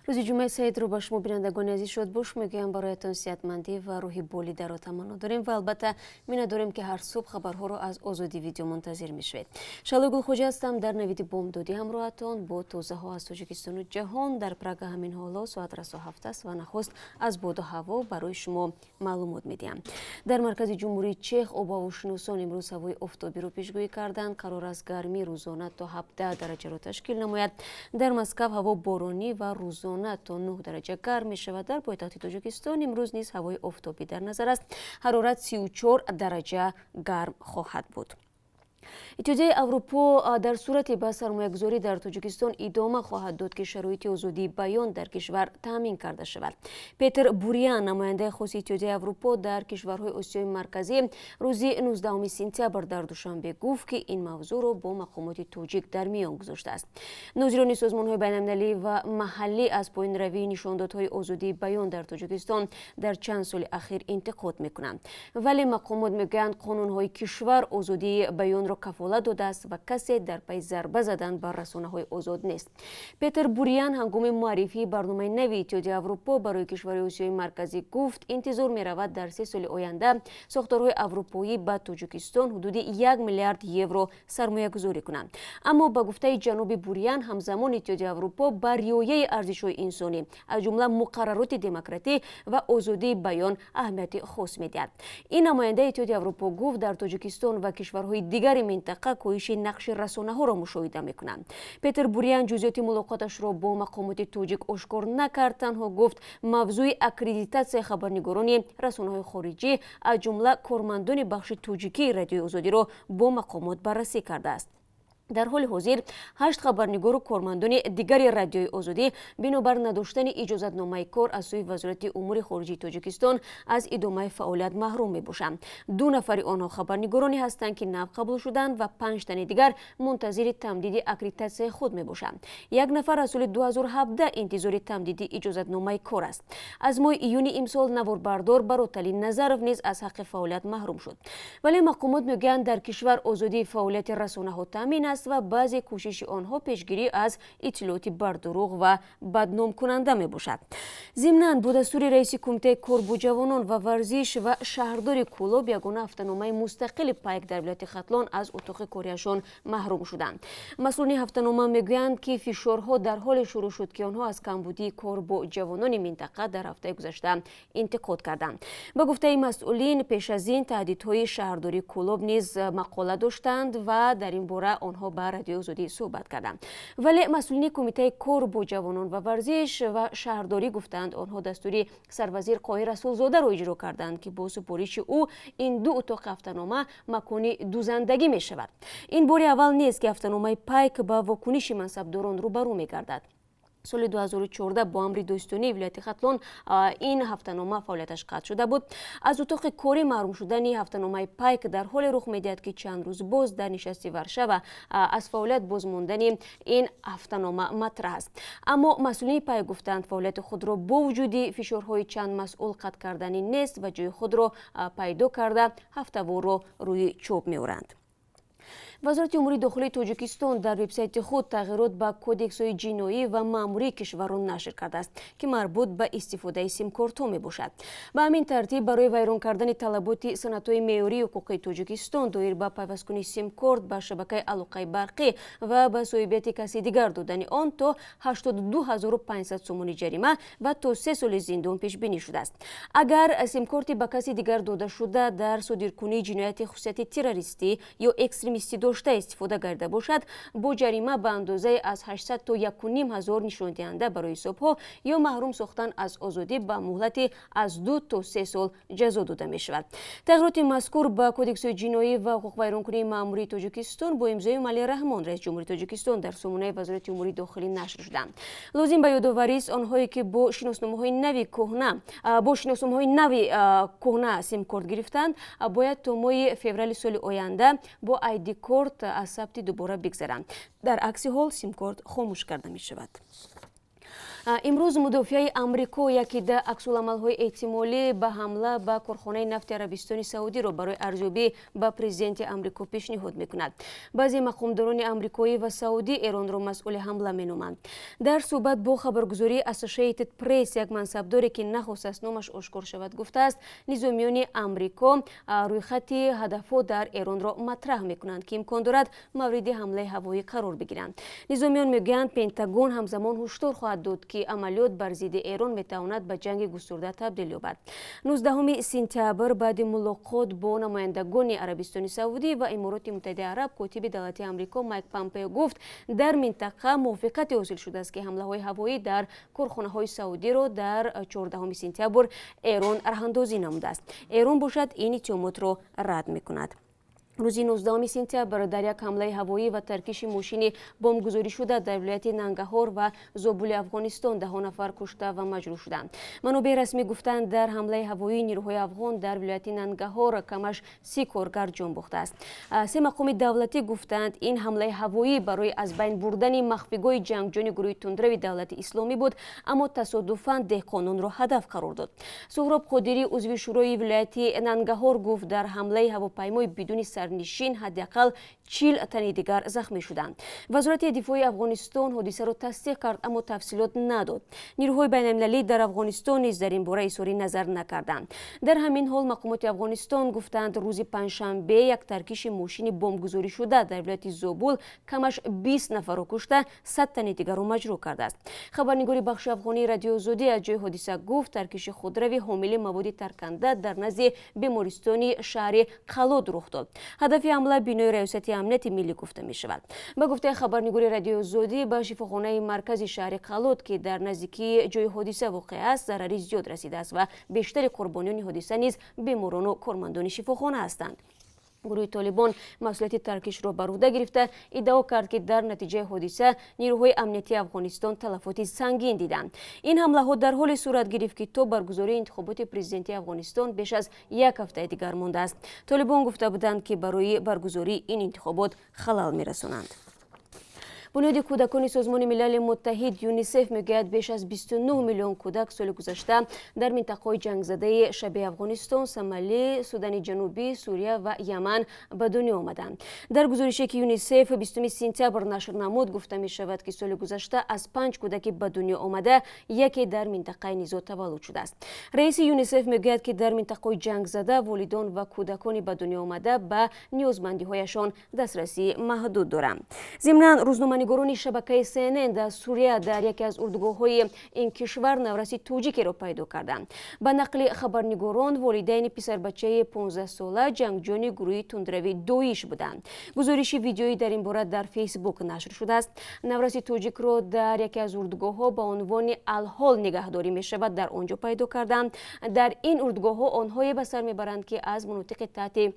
روز جمعه سعید رو با شما بینندگان عزیز شد باش میگویم برایتان صحتمندی و روحی بالیده را تمنا داریم و البته می داریم که هر صبح خبرها رو از آزادی ویدیو منتظر میشوید. شالو گلخوجی هستم در نوید بامدادی همراهتان با توضیح ها از تاجیکستان و جهان. در پراگ همین حالا ساعت رسو 7 است و نخست از باد و هوا برای شما معلومات میدیم. در مرکز جمهوری چخ آب و هواشناسان امروز هوای آفتابی رو پیشگویی کردند. قرار است گرمی روزانه تا 17 درجه را تشکیل نماید. در مسکو هوا بارانی و روزانه تا 9 درجه گرم می شود. در پایتخت تاجیکستان امروز نیز هوای آفتابی در نظر است. حرارت 34 درجه گرم خواهد بود. اتحادیه اروپا در صورت به سرمایه‌گذاری در تاجیکستان ادامه خواهد داد که شرایط آزادی بیان در کشور تامین کرده شود. پیتر بوریان نماینده خاص اتحادیه اروپا در کشورهای آسیای مرکزی روز 19 سپتامبر در دوشنبه گفت که این موضوع را با مقامات تاجیک در میان گذاشته است. ناظران سازمان‌های بین‌المللی و محلی از پایین روی نشاندادهای آزادی بیان در تاجیکستان در چند سال اخیر انتقاد می‌کنند، ولی مقامات میگویند قانون‌های کشور آزادی بیان را کفالت داده است و کسی در پی ضربه زدن بر رسانه‌های آزاد نیست. پیتر بوریان هنگام معرفی برنامه نوی اتحادیه اروپا برای کشورهای آسیای مرکزی گفت انتظار می‌رود در 3 سال آینده ساختارهای اروپایی به تاجیکستان حدود 1 میلیارد یورو سرمایه گذاری کنند. اما با گفته جناب بوریان همزمان اتحادیه اروپا بر رعایت ارزش‌های انسانی از جمله مقررات دموکراسی و آزادی بیان اهمیت خاص می‌دهد. این نماینده اتحادیه اروپا گفت در تاجیکستان و کشورهای دیگر منطقه کاهش نقش رسانه‌ها را مشاهده می‌کنند. پیتر بوریان جزئیات ملاقاتش را با مقامات تاجیک آشکار نکرد، تنها گفت موضوع اکریدیتاسیای خبرنگاران رسانه‌های خارجی از جمله کارمندان بخش تاجیکی رادیوی آزادی را با مقامات بررسی کرده است. در حال حاضر 8 خبرنگار و کارمندان دیگر رادیوی آزادی بنابر نداشتن اجازتنامه کار از سوی وزارت امور خارجه تاجیکستان از ادامه فعالیت محروم میباشند. 2 نفر آنها خبرنگارانی هستند که نو قبول شدند و 5 تن دیگر منتظر تمدید اکریدیتاسیای خود میباشند. 1 نفر از سال 2017 انتظار تمدید اجازتنامه کار است. از ماه ایون امسال نواربردار براتلی نظرف نیز از حق فعالیت محروم شد. ولی مقامات میگویند در کشور آزادی فعالیت رسانه‌ها تامین است و بعضی کوشش آنها پیشگیری از اطلاعات بر دروغ و بدنام کننده می باشد. ضمناً با دستور رئیس کمیته کار با جوانان و ورزش و شهرداری کولاب یگانه هفته‌نامه مستقل پایک در ولایت ختلان از اتاق کاریشان محروم شدند. مسئولان هفته‌نامه میگویند که فشارها در حال شروع شد که آنها از کمبودی کار با جوانان منطقه در هفته گذشته انتقاد کردند. با گفته مسئولین پیش از این تهدیدهای شهرداری کولاب نیز مقاله داشتند و در این باره آنها با رادیو آزادی صحبت کردند. ولی مسئولین کمیته کار با جوانان و ورزش و شهرداری گفتند آنها دستوری سروزیر قاهر رسولزاده را اجرا کردند که با سپارش او این 2 اتاق هفته‌نامه مکانی دوزندگی می شود. این بار اول نیست که هفته‌نامه پایک با واکنش منصبداران روبرو می گردد. سال 2014 با امر دوستانه ولایت ختلان این هفته‌نامه فعالیتش قطع شده بود. از اتاق کاری محروم شدن هفته‌نامه پایک در حال رخ می‌دهد که چند روز باز در نشست ورشو از فعالیت باز ماندن این هفته‌نامه مطرح است. اما مسئولین پایک گفتند فعالیت خود را با وجود فشارهای چند مسئول قطع کردنی نیست و جای خود را پیدا کرده هفته‌وار را روی چوب می‌آورند. وزارت امور داخلی تاجیکستان در وبسایت خود تغییرات به کدکس‌های جنایی و مأموری کشوران نشر کرده است که مربوط به استفاده سیم کارت‌ها میباشد. به همین ترتیب برای ویران کردن طلبات سنت‌های معیاری حقوقی تاجیکستان دایر به پیوستکنی سیم کارت به شبکه علاقه برقی و به صاحبیت کسی دیگر دادن آن تا 82500 سومانی جریمه و تا 3 سال زندان پیش بینی شده است. اگر سیم کارت به کسی دیگر داده شده در صادرکنی جنایت خصوصیت تروریستی یا اکستریمیستی داشته استفاده کرده باشد با جریمه به اندازه از 800 تا 1500 نشان دهنده برای حسابها یا محروم ساختن از آزادی به مهلت از 2 تا 3 سال جزا داده می شود. تغییرات مذکور به کدکس جنایی و حقوق ویرانکنی مأموری تاجیکستان با امضای ملی رحمان رئیس جمهوری تاجیکستان در سامانه وزارت امور داخلی نشر شدند. لازم به یادآوری است آنهایی که با شناسنامه‌های نوی کهنه سیم کارت گرفتند باید تا ماه فوریه سال آینده با آیدی کارت از ثبت دوباره بگذرند. در عکس حال سیم کارت خاموش کرده می شود. امروز مدافع آمریکا یکی از عکس‌العمل‌های احتمالی به حمله به کارخانه نفت عربستان سعودی را برای ارزیابی به پرزیدنت آمریکا پیشنهاد می‌کند. بعضی مقامداران آمریکایی و سعودی ایران را مسئول حمله می‌نامند. در صحبت با خبرگزاری اسوسییتد پرس یک منصبداری که نخواست است نامش آشکار شود گفته است نظامیان آمریکا روی خط هدف‌ها در ایران را مطرح می‌کنند که امکان دارد مورد حمله هوایی قرار بگیرند. نظامیان میگویند پنتاگون همزمان هشدار خواهد داد که عملیات بر ضد ایران میتواند به جنگ گسترده تبدیل یابد. 19 سپتامبر بعد ملاقات با نمایندگان عربستان سعودی و امارات متحده عرب کاتب دولت آمریکا مایک پامپئو گفت در منطقه موافقت حاصل شده است که حمله‌های هوایی در کارخانه‌های سعودی را در 14 سپتامبر ایران راه‌اندازی نموده است. ایران باشد این اتهامات را رد می‌کند. روز 19 سپتامبر در یک حمله هوایی و ترکش ماشین بمبگذاری شده در ولایت ننگرهار و زابل افغانستان 10 نفر کشته و مجروح شدند. منابع رسمی گفتند در حمله هوایی نیروهای افغان در ولایت ننگرهار کمش 30 کارگر جان باخته است. 3 مقام دولتی گفتند این حمله هوایی برای از بین بردن مخفیگاه جنگجویان گروه تندرو دولت اسلامی بود، اما تصادفاً دهقانان را هدف قرار داد. سهراب قادری عضو شورای ولایت ننگرهار گفت در حمله هواپیمای بدون نشین حداقل 40 تن دیگر زخمی شدند. وزارت دفاع افغانستان حادثه را تصدیق کرد اما تفصیلات نداد. نیروهای بین‌المللی در افغانستان نیز در این باره اظهار نظر نکردند. در همین حال مقامات افغانستان گفتند روز پنجشنبه یک ترکش ماشین بمبگذاری شده در ولایت زابل کمش 20 نفر را کشته 100 تن دیگر را مجروح کرده است. خبرنگار بخش افغانی رادیو آزادی از جای حادثه گفت ترکش خودروی حامل مواد ترکننده در نزد بیمارستان شهر قلات رخ داد. هدف حمله بینای ریاست امنیت ملی گفته می شود. به گفته خبرنگار رادیو آزادی به شفاخانه مرکزی شهر قلات که در نزدیکی جای حادثه واقع است ضرری زیاد رسیده است و بیشتر قربانیان حادثه نیز بیماران و کارمندان شفاخانه هستند. گروه طالبان مسئولیت ترکش را بر عهده گرفته ادعا کرد که در نتیجه حادثه نیروهای امنیتی افغانستان تلفات سنگین دیدند. این حمله ها در حال صورت گرفت که تا برگزاری انتخابات پرزیدنتی افغانستان بیش از یک هفته دیگر مانده است. طالبان گفته بودند که برای برگزاری این انتخابات خلل می‌رسانند. بنیاد کودکان سازمان ملل متحد یونیسف میگوید بیش از 29 میلیون کودک سال گذشته در منطقه‌های جنگ زده شبیه افغانستان، سومالی، سودان جنوبی، سوریه و یمن به دنیا آمدند. در گزارشی که یونیسف 20 سپتامبر نشر نمود گفته می شود که سال گذشته از 5 کودک به دنیا آمده یکی در منطقه نزاع تولد شده است. رئیس یونیسف میگوید که در منطقه‌های جنگ زده والدان و کودکان به دنیا آمده به نیازمندی‌هایشان دسترسی محدود دارند. ضمناً روزنامه نگاران شبکه CNN در سوریه در یکی از اردوگاه‌های این کشور نورسی توجیکی را پیدا کردند. به نقل خبرنگاران والدین پسر بچه 15 ساله جنگجویان گروه تندرو دوئیش بودند. گزارش ویدیویی در این باره در فیسبوک نشر شده است. نورسی توجیک را در یکی از اردوگاه‌ها با عنوان الحال نگهداری می‌شود در آنجا پیدا کردند. در این اردوگاه‌ها آنهایی به سر می‌برند که از مناطق تحت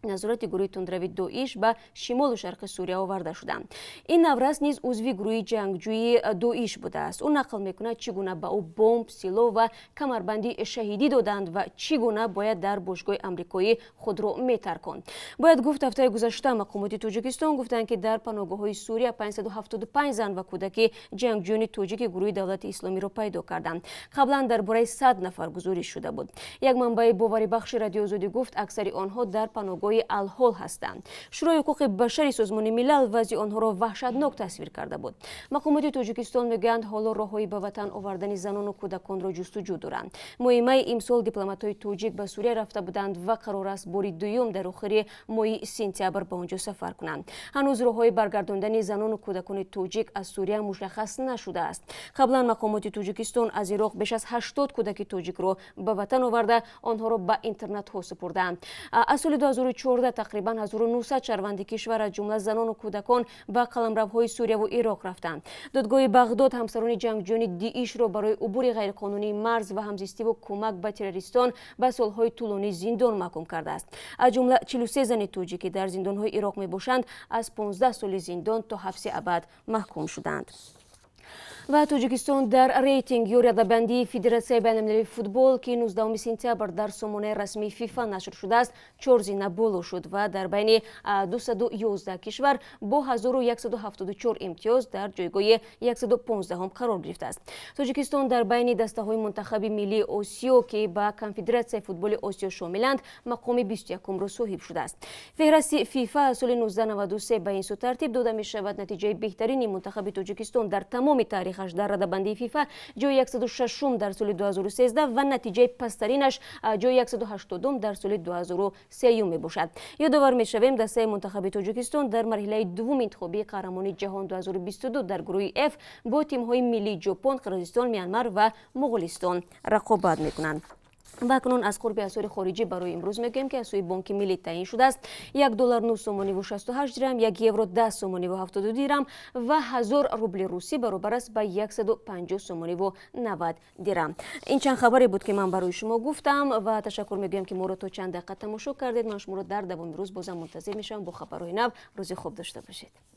نظارت گروه تندرو دوئیش به شمال و شرق سوریه آورده شدند. این نورس نیز عضو گروه جنگجوی دوئیش بوده است. او نقل میکند چگونه به او بمب، سلاح و کمربندی شهیدی دادند و چگونه باید در باشگاه آمریکایی خود را میترکاند. باید گفت هفته گذشته مقامات تاجیکستان گفتند که در پناهگاه‌های سوریه 575 زن و کودک جنگجویان تاجیک گروه دولت اسلامی را پیدا کردند. قبلا درباره 100 نفر گزارش شده بود. یک منبع باوری بخش رادیو آزادی گفت اکثر آنها در پناهگاه الحال هستند. شورای حقوق بشری سازمان ملل وضع آنها را وحشتناک تصویر کرده بود. مقامات تاجیکستان میگویند حالا راههایی به وطن آوردن زنان و کودکان را جستجو دارند. ماه امسال دیپلمات‌های تاجیک به سوریه رفته بودند و قرار است بار دوم در آخر ماه سپتامبر به آنجا سفر کنند. هنوز راههای برگرداندن زنان و کودکان تاجیک از سوریه مشخص نشده است. قبلا مقامات تاجیکستان از عراق بیش از 80 کودک تاجیک را به وطن آورده آنها را به اینترنت ها سپردند. از سال 2014 تقریبا 1900 شهروند کشور از جمله زنان و کودکان به قلمروهای سوریه و عراق رفتند. دادگاه بغداد همسران جنگجویان داعش را برای عبور غیرقانونی مرز و همزیستی و کمک به تروریستان به سالهای طولانی زندان محکوم کرده است. از جمله 43 زن تاجیک که در زندانهای عراق میباشند از 15 سال زندان تا حبس ابد محکوم شدند. و توجیکستان در ریتینگ یا رده‌بندی فدراسیون بین‌المللی فوتبال که 19 سپتامبر در سامانه رسمی فیفا نشر شده است 4 زینه بالا شد و در بین 211 کشور با 1174 امتیاز در جایگاه 115 قرار گرفته است. توجیکستان در بین دسته‌های منتخب ملی آسیا که به کنفدراسیون فوتبال آسیا شاملند مقام 21 را صاحب شده است. فهرست فیفا سال 1993 به این سو ترتیب داده می شود نتیجه بهترین منتخب توجیکستان در تمام تاریخش در رده‌بندی فیفا جای 106 در سال 2013 و نتیجه پسترینش جای 180 در سال 2003 می باشد. یادآور می شویم دسته منتخب توجیکستان در مرحله دوم انتخابی قهرمانی جهان 2022 در گروه F با تیم‌های ملی ژاپن، قرقیزستان، میانمار و مغولستان رقابت می‌کنند. و اکنون از قرب اسعار خارجی برای امروز میگیم که از سوی بانک ملی تعیین شده است $1.9.68 درهم، €1 10.72 درهم و 1000 روبل روسی برابر است به 150.90 درهم. این چند خبری بود که من برای شما گفتم و تشکر میگویم که ما رو تا چند دقیقه تماشا کردید. من شما رو در دوام روز بازم منتظر میشم با خبرهای نو. روز خوب داشته باشید.